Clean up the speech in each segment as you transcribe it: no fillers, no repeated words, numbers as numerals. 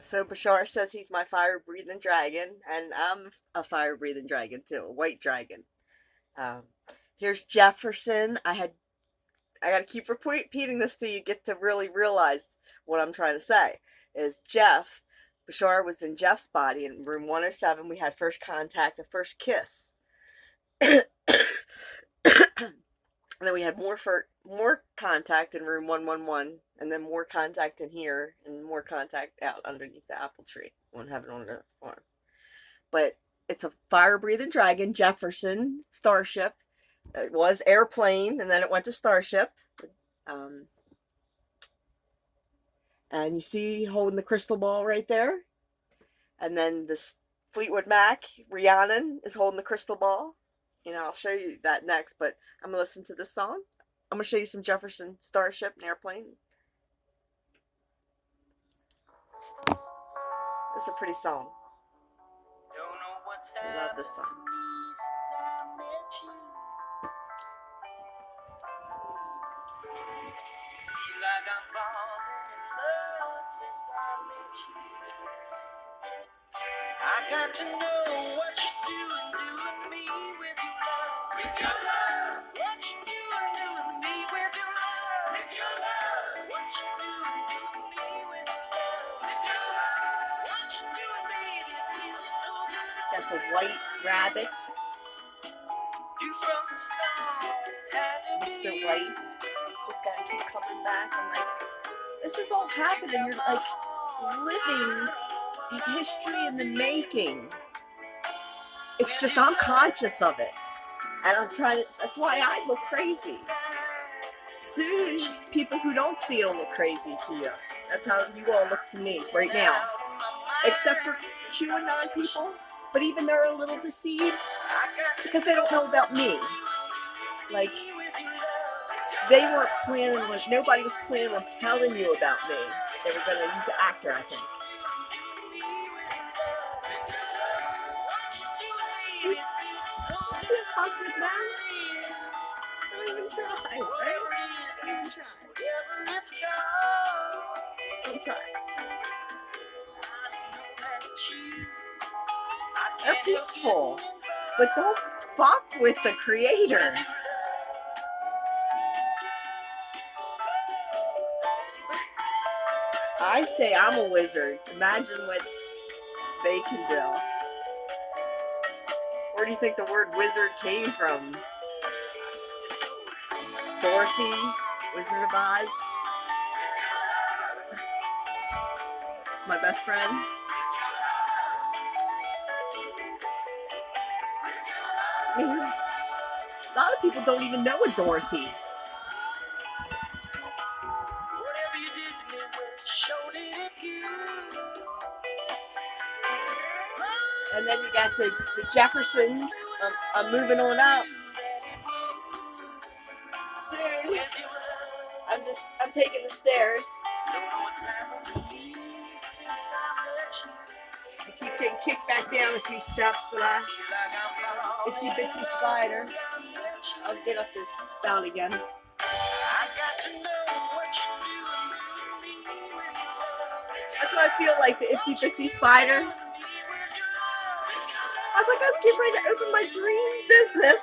So Bashar says he's my fire-breathing dragon, and I'm a fire-breathing dragon too, a white dragon. Um, Here's Jefferson. I gotta keep repeating this till you get to really realize what I'm trying to say. Is Jeff Bashar was in Jeff's body in room 107. We had first contact, the first kiss. And then we had more contact in room 111, and then more contact in here, and more contact out underneath the apple tree on Heaven on Earth farm. But it's a fire-breathing dragon, Jefferson starship. It was airplane, and then it went to starship. Um, and you see holding the crystal ball right there. And then this Fleetwood Mac, Rhiannon, is holding the crystal ball. I'll show you that next, but I'm going to listen to this song. I'm going to show you some Jefferson starship and airplane. It's a pretty song. I love this song. I got to know what you're doing me with your love. With your love. What you doing me with your love. With your love. What you doing me with your love. With your love. What you doing me to feel so good. Got the white rabbit. You from the start. Mr. White. Just gotta keep coming back. I'm like, this is all happening. You're like living history in the making. It's just I'm conscious of it, and I'm trying to. That's why I look crazy. Soon, people who don't see it will look crazy to you. That's how you all look to me right now, except for QAnon people. But even they're a little deceived because they don't know about me. Like they weren't planning on. Nobody was planning on telling you about me. They were going to use an actor, I think. Don't even try, right? Don't even try. Don't try. They're peaceful, but don't fuck with the creator. I say I'm a wizard. Imagine what they can do. Where do you think the word wizard came from? Dorothy, Wizard of Oz. My best friend. I mean, a lot of people don't even know a Dorothy. And then you got the Jeffersons. I'm moving on up. Soon. I'm taking the stairs. I keep getting kicked back down a few steps, but itsy bitsy spider. I'll get up this spout again. That's what I feel like, the itsy bitsy spider. I was like, I was getting ready to open my dream business.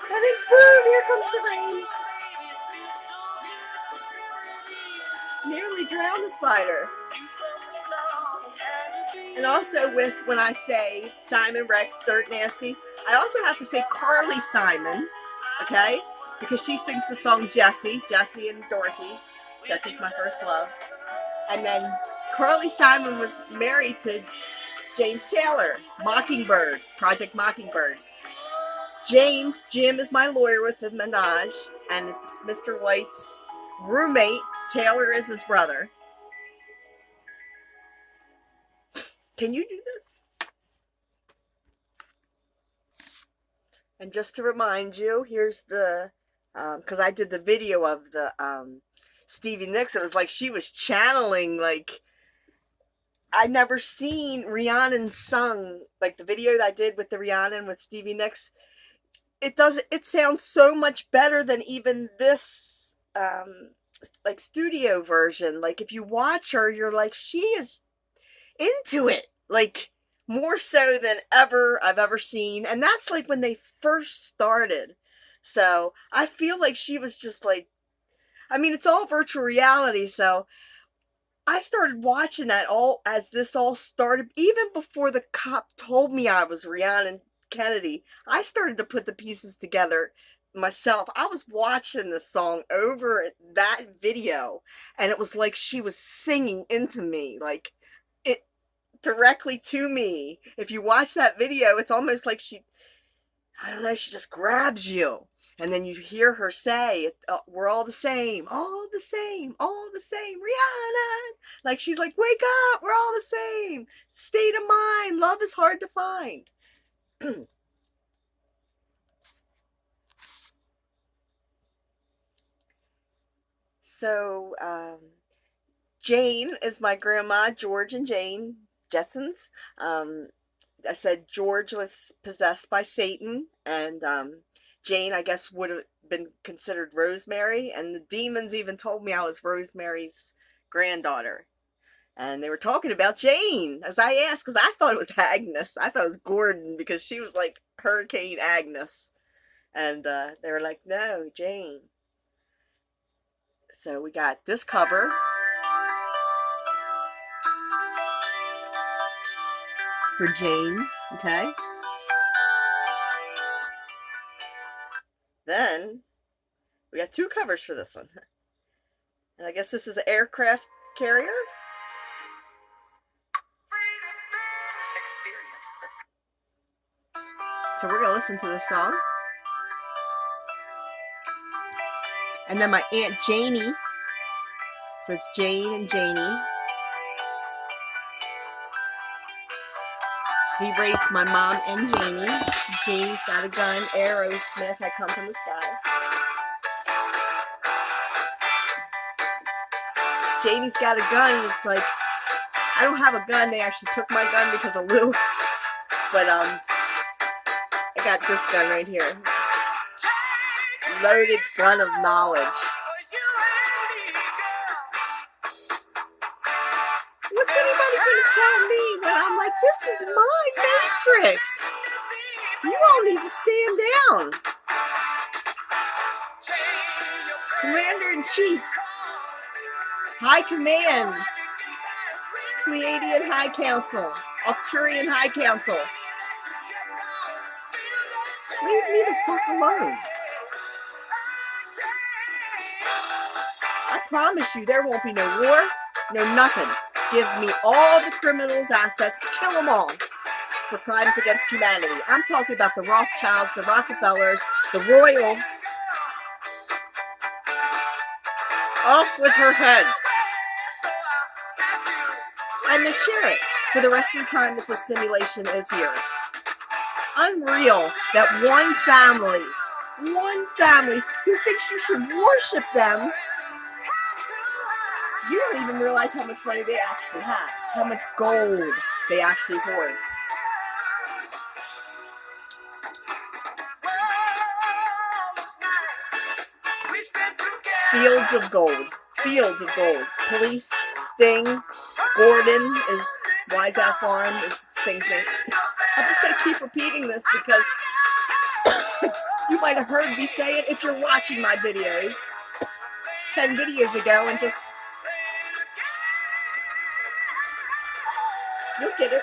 And then boom, here comes the rain. Nearly drowned the spider. And also with, when I say Simon Rex, Dirt Nasty, I also have to say Carly Simon, okay? Because she sings the song Jessie and Dorothy. Jessie's my first love. And then Carly Simon was married to James Taylor, Mockingbird, Project Mockingbird. Jim is my lawyer with the Minaj, and Mr. White's roommate. Taylor is his brother. Can you do this? And just to remind you, here's the, because I did the video of the Stevie Nicks. It was like she was channeling, like, I'd never seen Rhiannon sung, like the video that I did with the Rhiannon with Stevie Nicks. It sounds so much better than even this, like, studio version. Like, if you watch her, you're like, she is into it, like more so than I've ever seen. And that's like when they first started. So I feel like she was just like, I mean, it's all virtual reality. So I started watching that all as this all started, even before the cop told me I was Rhiannon Kennedy. I started to put the pieces together myself. I was watching this song over that video, and it was like she was singing into me, like it directly to me. If you watch that video, it's almost like I don't know, she just grabs you. And then you hear her say, we're all the same, all the same, all the same, Rihanna. Like, she's like, wake up, we're all the same. State of mind, love is hard to find. So, Jane is my grandma, George and Jane Jetsons. I said George was possessed by Satan, and Jane, I guess, would have been considered Rosemary, and the demons even told me I was Rosemary's granddaughter. And they were talking about Jane, as I asked, because I thought it was Agnes. I thought it was Gordon, because she was like Hurricane Agnes. And they were like, no, Jane. So we got this cover. For Jane, okay? Then, we got two covers for this one. And I guess this is an aircraft carrier? So we're going to listen to this song. And then my Aunt Janie. So it's Jane and Janie. He raped my mom and Janie. Janie's got a gun. Aerosmith, I Come From the Sky. Janie's got a gun. It's like, I don't have a gun. They actually took my gun because of Lou. But, I got this gun right here. Loaded gun of knowledge. What's anybody going to tell me when I'm like, this is my Matrix? You all need to stand down. Commander-in-Chief. High Command. Pleiadian High Council. Arcturian High Council. Leave me the fuck alone. I promise you there won't be no war, no nothing. Give me all the criminals' assets, kill them all for crimes against humanity. I'm talking about the Rothschilds, the Rockefellers, the Royals. Off with her head. And they share it for the rest of the time that this simulation is here. Unreal that one family who thinks you should worship them, you don't even realize how much money they actually have, how much gold they actually hoard. Fields of gold. Fields of gold. Police, Sting, Gordon is Wise Out Farm is Sting's name. I'm just going to keep repeating this because you might have heard me say it if you're watching my videos 10 videos ago and just, you'll get it.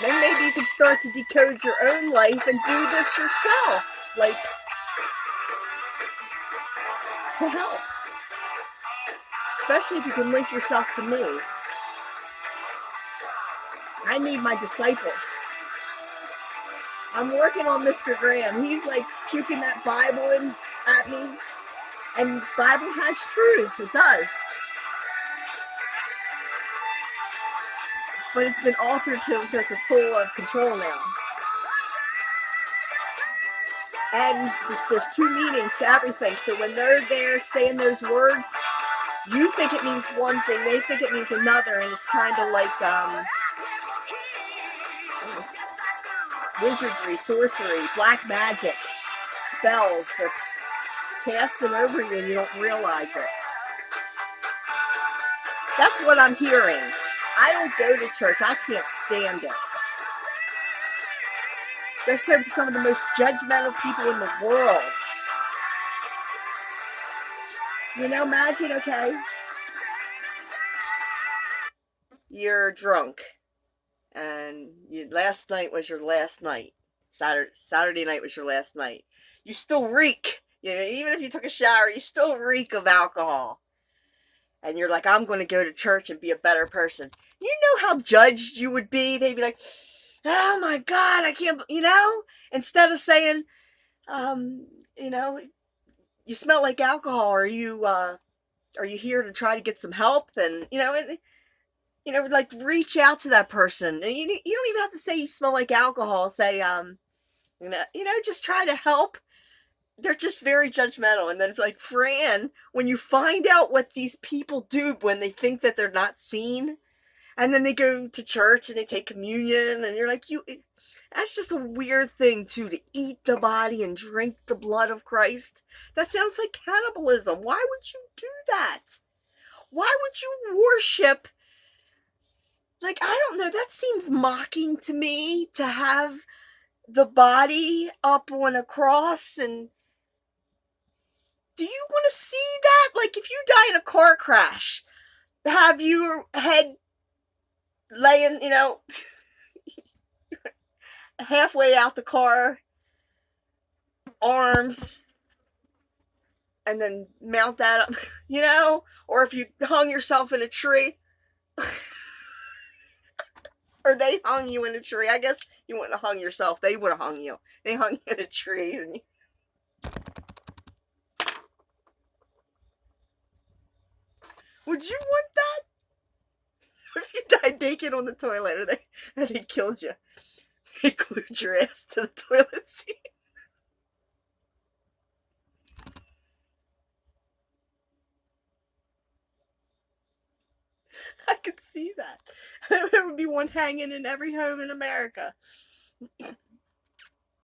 Then maybe you can start to decode your own life and do this yourself. Like, to help. Especially if you can link yourself to me. I need my disciples. I'm working on Mr. Graham. He's like puking that Bible in at me. And the Bible has truth. It does. But it's been altered to so it's a tool of control now. And there's two meanings to everything. So when they're there saying those words, you think it means one thing, they think it means another, and it's kind of like wizardry, sorcery, black magic, spells that casting over you and you don't realize it. That's what I'm hearing. I don't go to church. I can't stand it. They're some of the most judgmental people in the world. You know, imagine, okay, you're drunk, and last night was your last night. Saturday night was your last night. You still reek. You know, even if you took a shower, you still reek of alcohol. And you're like, I'm going to go to church and be a better person. You know how judged you would be? They'd be like, oh my God, I can't, you know? Instead of saying, you know, you smell like alcohol. Are you here to try to get some help? And, like reach out to that person. And you don't even have to say you smell like alcohol. Say, just try to help. They're just very judgmental. And then like Fran, when you find out what these people do when they think that they're not seen, and then they go to church and they take communion, and you're like, that's just a weird thing too, to eat the body and drink the blood of Christ. That sounds like cannibalism. Why would you do that? Why would you worship? Like, I don't know, that seems mocking to me, to have the body up on a cross. And do you want to see that? Like, if you die in a car crash, have your head laying, halfway out the car, arms, and then mount that up, or if you hung yourself in a tree, or they hung you in a tree. I guess you wouldn't have hung yourself. They would have hung you. They hung you in a tree. And would you want that? If you died naked on the toilet, or they killed you, they glued your ass to the toilet seat. I could see that. There would be one hanging in every home in America.